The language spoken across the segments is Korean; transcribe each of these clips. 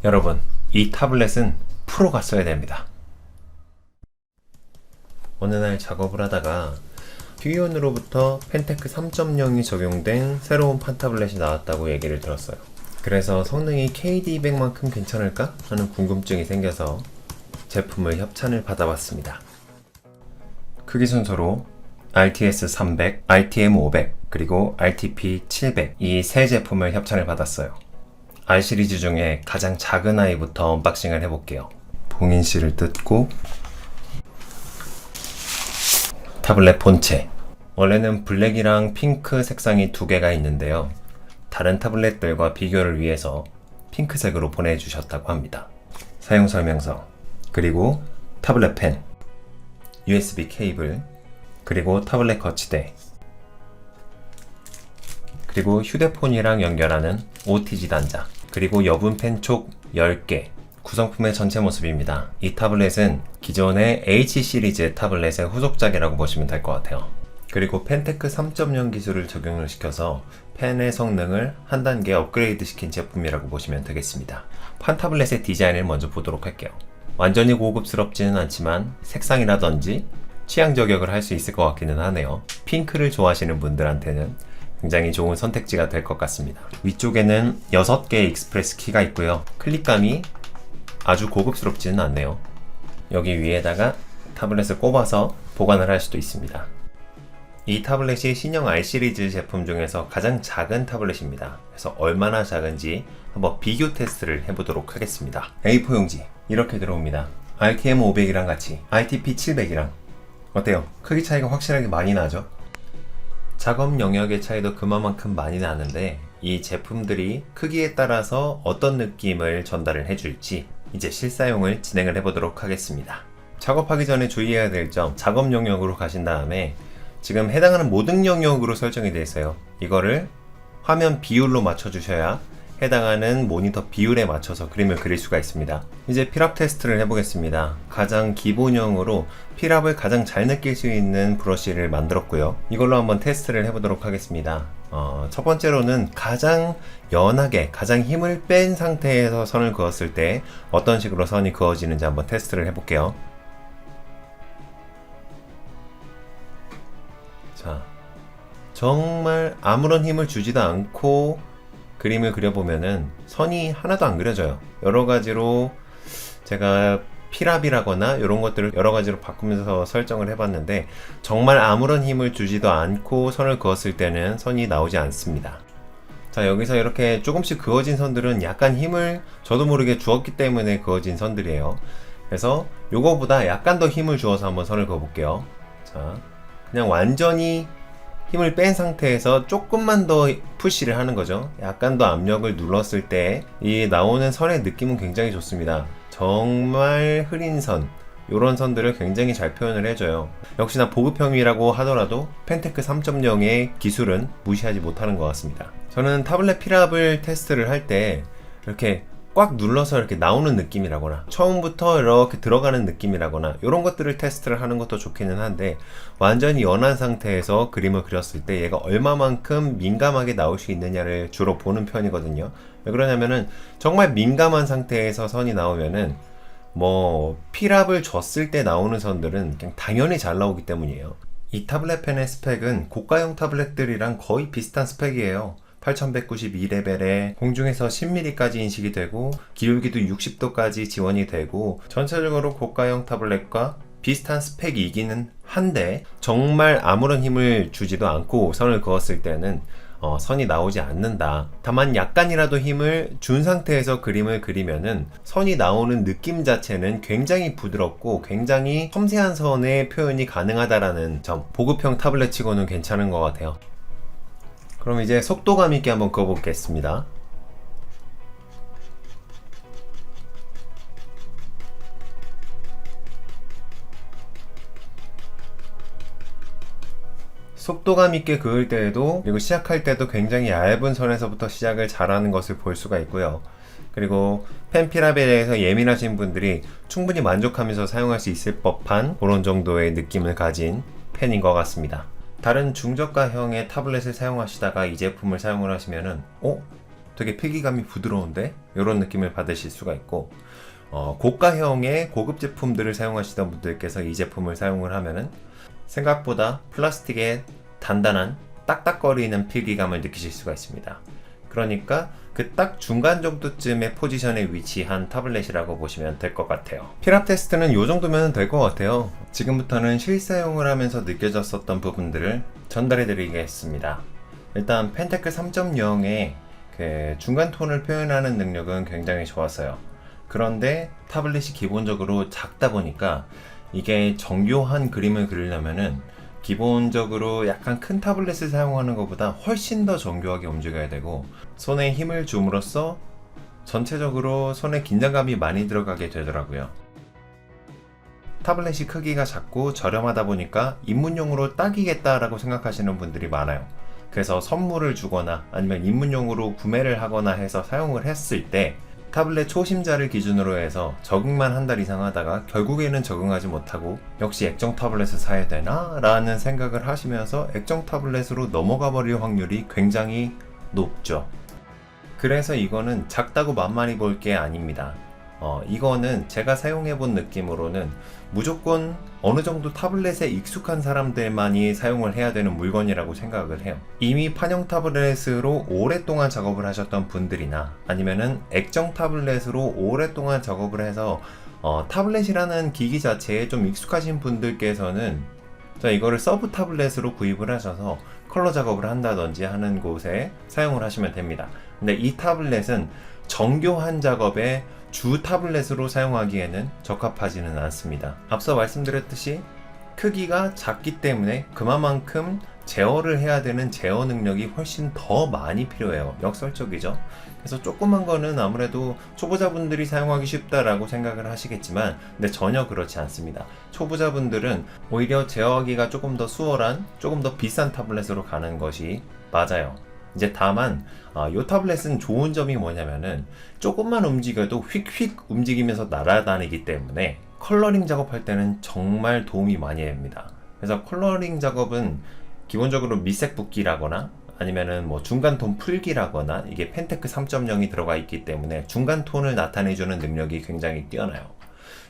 여러분, 이 타블렛은 프로가 써야 됩니다. 어느 날 작업을 하다가 퓨이온으로부터 펜테크 3.0이 적용된 새로운 판 타블렛이 나왔다고 얘기를 들었어요. 그래서 성능이 KD200만큼 괜찮을까 하는 궁금증이 생겨서 제품을 협찬을 받아봤습니다. 크기 순서로 RTS 300, RTM 500, 그리고 RTP 700 이 세 제품을 협찬을 받았어요. R 시리즈 중에 가장 작은 아이부터 언박싱을 해볼게요. 봉인실을 뜯고 타블렛 본체. 원래는 블랙이랑 핑크 색상이 두 개가 있는데요. 다른 타블렛들과 비교를 위해서 핑크색으로 보내주셨다고 합니다. 사용 설명서, 그리고 타블렛 펜, USB 케이블, 그리고 타블렛 거치대, 그리고 휴대폰이랑 연결하는 OTG 단자, 그리고 여분 펜 촉 10개, 구성품의 전체 모습입니다. 이 타블렛은 기존의 H 시리즈 타블렛의 후속작이라고 보시면 될 것 같아요. 그리고 펜테크 3.0 기술을 적용을 시켜서 펜의 성능을 한 단계 업그레이드 시킨 제품이라고 보시면 되겠습니다. 판 타블렛의 디자인을 먼저 보도록 할게요. 완전히 고급스럽지는 않지만 색상이라든지 취향 저격을 할 수 있을 것 같기는 하네요. 핑크를 좋아하시는 분들한테는 굉장히 좋은 선택지가 될 것 같습니다. 위쪽에는 6개의 익스프레스 키가 있고요. 클릭감이 아주 고급스럽지는 않네요. 여기 위에다가 타블렛을 꼽아서 보관을 할 수도 있습니다. 이 타블렛이 신형 R 시리즈 제품 중에서 가장 작은 타블렛입니다. 그래서 얼마나 작은지 한번 비교 테스트를 해보도록 하겠습니다. A4 용지 이렇게 들어옵니다. RTM 500이랑 같이 RTP 700이랑 어때요? 크기 차이가 확실하게 많이 나죠? 작업 영역의 차이도 그만큼 많이 나는데 이 제품들이 크기에 따라서 어떤 느낌을 전달을 해줄지 이제 실사용을 진행을 해보도록 하겠습니다. 작업하기 전에 주의해야 될 점, 작업 영역으로 가신 다음에 지금 해당하는 모든 영역으로 설정이 되어 있어요. 이거를 화면 비율로 맞춰주셔야 해당하는 모니터 비율에 맞춰서 그림을 그릴 수가 있습니다. 이제 필압 테스트를 해보겠습니다. 가장 기본형으로 필압을 가장 잘 느낄 수 있는 브러쉬를 만들었고요. 이걸로 한번 테스트를 해보도록 하겠습니다. 첫 번째로는 가장 연하게, 가장 힘을 뺀 상태에서 선을 그었을 때 어떤 식으로 선이 그어지는지 한번 테스트를 해볼게요. 자, 정말 아무런 힘을 주지도 않고 그림을 그려보면은 선이 하나도 안 그려져요. 여러 가지로 제가 필압이라거나 이런 것들을 여러 가지로 바꾸면서 설정을 해봤는데 정말 아무런 힘을 주지도 않고 선을 그었을 때는 선이 나오지 않습니다. 자, 여기서 이렇게 조금씩 그어진 선들은 약간 힘을 저도 모르게 주었기 때문에 그어진 선들이에요. 그래서 요거보다 약간 더 힘을 주어서 한번 선을 그어볼게요. 자, 그냥 완전히 힘을 뺀 상태에서 조금만 더 푸시를 하는 거죠. 약간 더 압력을 눌렀을 때 이 나오는 선의 느낌은 굉장히 좋습니다. 정말 흐린 선, 이런 선들을 굉장히 잘 표현을 해줘요. 역시나 보급형이라고 하더라도 펜테크 3.0의 기술은 무시하지 못하는 것 같습니다. 저는 타블렛 필압을 테스트를 할 때 이렇게 꽉 눌러서 이렇게 나오는 느낌이라거나 처음부터 이렇게 들어가는 느낌이라거나 이런 것들을 테스트를 하는 것도 좋기는 한데 완전히 연한 상태에서 그림을 그렸을 때 얘가 얼마만큼 민감하게 나올 수 있느냐를 주로 보는 편이거든요. 왜 그러냐면은 정말 민감한 상태에서 선이 나오면은 뭐 필압을 줬을 때 나오는 선들은 그냥 당연히 잘 나오기 때문이에요. 이 타블렛 펜의 스펙은 고가형 타블렛들이랑 거의 비슷한 스펙이에요. 8192레벨에 공중에서 10mm까지 인식이 되고 기울기도 60도까지 지원이 되고 전체적으로 고가형 타블렛과 비슷한 스펙이기는 한데 정말 아무런 힘을 주지도 않고 선을 그었을 때는 선이 나오지 않는다. 다만 약간이라도 힘을 준 상태에서 그림을 그리면은 선이 나오는 느낌 자체는 굉장히 부드럽고 굉장히 섬세한 선의 표현이 가능하다라는 점, 보급형 타블렛 치고는 괜찮은 것 같아요. 그럼 이제 속도감 있게 한번 그어보겠습니다. 속도감 있게 그을 때에도 그리고 시작할 때도 굉장히 얇은 선에서부터 시작을 잘하는 것을 볼 수가 있고요. 그리고 펜 필압에 대해서 예민하신 분들이 충분히 만족하면서 사용할 수 있을 법한 그런 정도의 느낌을 가진 펜인 것 같습니다. 다른 중저가형의 타블렛을 사용하시다가 이 제품을 사용을 하시면은 되게 필기감이 부드러운데? 이런 느낌을 받으실 수가 있고, 고가형의 고급 제품들을 사용하시던 분들께서 이 제품을 사용을 하면은 생각보다 플라스틱의 단단한 딱딱거리는 필기감을 느끼실 수가 있습니다. 그러니까 그 딱 중간 정도쯤의 포지션에 위치한 타블렛이라고 보시면 될 것 같아요. 필압 테스트는 이 정도면 될 것 같아요. 지금부터는 실사용을 하면서 느껴졌었던 부분들을 전달해 드리겠습니다. 일단 펜테크 3.0의 그 중간 톤을 표현하는 능력은 굉장히 좋았어요. 그런데 타블렛이 기본적으로 작다 보니까 이게 정교한 그림을 그리려면은 기본적으로 약간 큰 타블렛을 사용하는 것보다 훨씬 더 정교하게 움직여야 되고, 손에 힘을 줌으로써 전체적으로 손에 긴장감이 많이 들어가게 되더라고요. 타블렛이 크기가 작고 저렴하다 보니까 입문용으로 딱이겠다라고 생각하시는 분들이 많아요. 그래서 선물을 주거나 아니면 입문용으로 구매를 하거나 해서 사용을 했을 때 타블렛 초심자를 기준으로 해서 적응만 한 달 이상 하다가 결국에는 적응하지 못하고 역시 액정 타블렛을 사야 되나? 라는 생각을 하시면서 액정 타블렛으로 넘어가 버릴 확률이 굉장히 높죠. 그래서 이거는 작다고 만만히 볼 게 아닙니다. 이거는 제가 사용해 본 느낌으로는 무조건 어느 정도 타블렛에 익숙한 사람들만이 사용을 해야 되는 물건이라고 생각을 해요. 이미 판형 타블렛으로 오랫동안 작업을 하셨던 분들이나 아니면은 액정 타블렛으로 오랫동안 작업을 해서 타블렛이라는 기기 자체에 좀 익숙하신 분들께서는 이거를 서브 타블렛으로 구입을 하셔서 컬러 작업을 한다든지 하는 곳에 사용을 하시면 됩니다. 근데 이 타블렛은 정교한 작업에 주 타블렛으로 사용하기에는 적합하지는 않습니다. 앞서 말씀드렸듯이 크기가 작기 때문에 그만큼 제어를 해야 되는 제어 능력이 훨씬 더 많이 필요해요. 역설적이죠. 그래서 조그만 거는 아무래도 초보자분들이 사용하기 쉽다라고 생각을 하시겠지만, 근데 전혀 그렇지 않습니다. 초보자분들은 오히려 제어하기가 조금 더 수월한, 조금 더 비싼 타블렛으로 가는 것이 맞아요. 이제 다만 이 타블렛은 좋은 점이 뭐냐면은 조금만 움직여도 휙휙 움직이면서 날아다니기 때문에 컬러링 작업할 때는 정말 도움이 많이 됩니다. 그래서 컬러링 작업은 기본적으로 밑색 붓기라거나 아니면은 뭐 중간 톤 풀기라거나, 이게 펜테크 3.0이 들어가 있기 때문에 중간 톤을 나타내주는 능력이 굉장히 뛰어나요.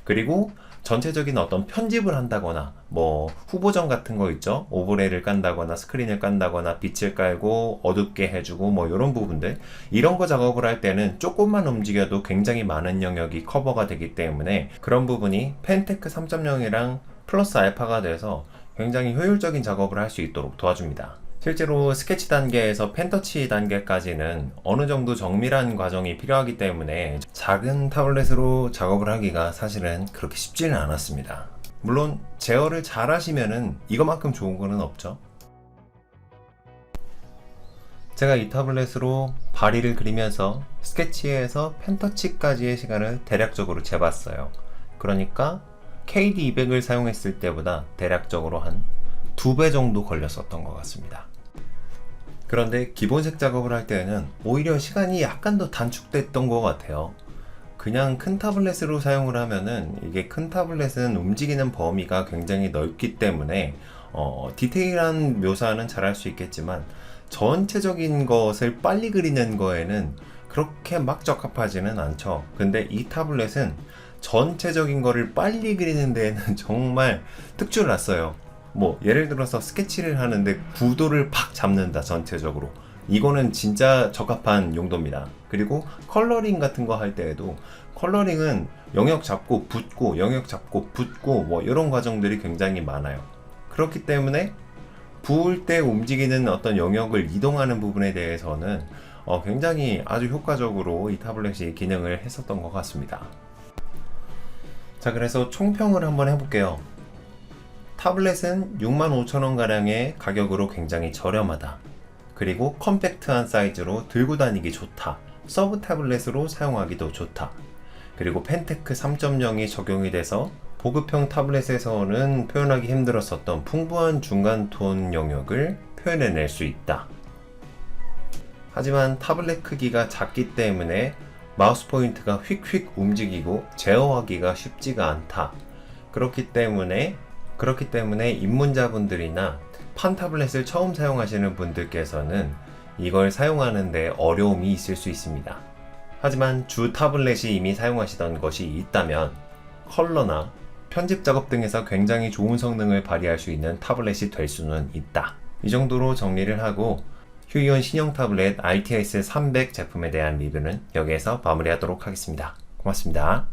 그리고 전체적인 어떤 편집을 한다거나 뭐 후보정 같은 거 있죠, 오버레이를 깐다거나 스크린을 깐다거나 빛을 깔고 어둡게 해주고 뭐 이런 부분들, 이런 거 작업을 할 때는 조금만 움직여도 굉장히 많은 영역이 커버가 되기 때문에 그런 부분이 펜테크 3.0이랑 플러스 알파가 돼서 굉장히 효율적인 작업을 할 수 있도록 도와줍니다. 실제로 스케치 단계에서 펜터치 단계까지는 어느 정도 정밀한 과정이 필요하기 때문에 작은 타블렛으로 작업을 하기가 사실은 그렇게 쉽지는 않았습니다. 물론 제어를 잘 하시면은 이거만큼 좋은 거는 없죠. 제가 이 타블렛으로 바리를 그리면서 스케치에서 펜터치까지의 시간을 대략적으로 재봤어요. 그러니까 KD200을 사용했을 때보다 대략적으로 한 2배 정도 걸렸었던 것 같습니다. 그런데 기본색 작업을 할 때는 오히려 시간이 약간 더 단축됐던 것 같아요. 그냥 큰 타블렛으로 사용을 하면은 이게 큰 타블렛은 움직이는 범위가 굉장히 넓기 때문에 디테일한 묘사는 잘 할 수 있겠지만 전체적인 것을 빨리 그리는 거에는 그렇게 막 적합하지는 않죠. 근데 이 타블렛은 전체적인 거를 빨리 그리는 데에는 정말 특주를 놨어요. 뭐 예를 들어서 스케치를 하는데 구도를 팍 잡는다, 전체적으로. 이거는 진짜 적합한 용도입니다. 그리고 컬러링 같은 거 할 때에도 컬러링은 영역 잡고 붓고 영역 잡고 붓고 뭐 이런 과정들이 굉장히 많아요. 그렇기 때문에 부을 때 움직이는 어떤 영역을 이동하는 부분에 대해서는 굉장히 아주 효과적으로 이 타블렛이 기능을 했었던 것 같습니다. 자, 그래서 총평을 한번 해볼게요. 타블렛은 65,000원 가량의 가격으로 굉장히 저렴하다. 그리고 컴팩트한 사이즈로 들고 다니기 좋다. 서브 타블렛으로 사용하기도 좋다. 그리고 펜테크 3.0이 적용이 돼서 보급형 타블렛에서는 표현하기 힘들었었던 풍부한 중간 톤 영역을 표현해낼 수 있다. 하지만 타블렛 크기가 작기 때문에 마우스 포인트가 휙휙 움직이고 제어하기가 쉽지가 않다. 그렇기 때문에 입문자분들이나 판 타블렛을 처음 사용하시는 분들께서는 이걸 사용하는데 어려움이 있을 수 있습니다. 하지만 주 타블렛이 이미 사용하시던 것이 있다면 컬러나 편집 작업 등에서 굉장히 좋은 성능을 발휘할 수 있는 타블렛이 될 수는 있다. 이 정도로 정리를 하고 휴이온 신형 타블렛 RTS 300 제품에 대한 리뷰는 여기에서 마무리하도록 하겠습니다. 고맙습니다.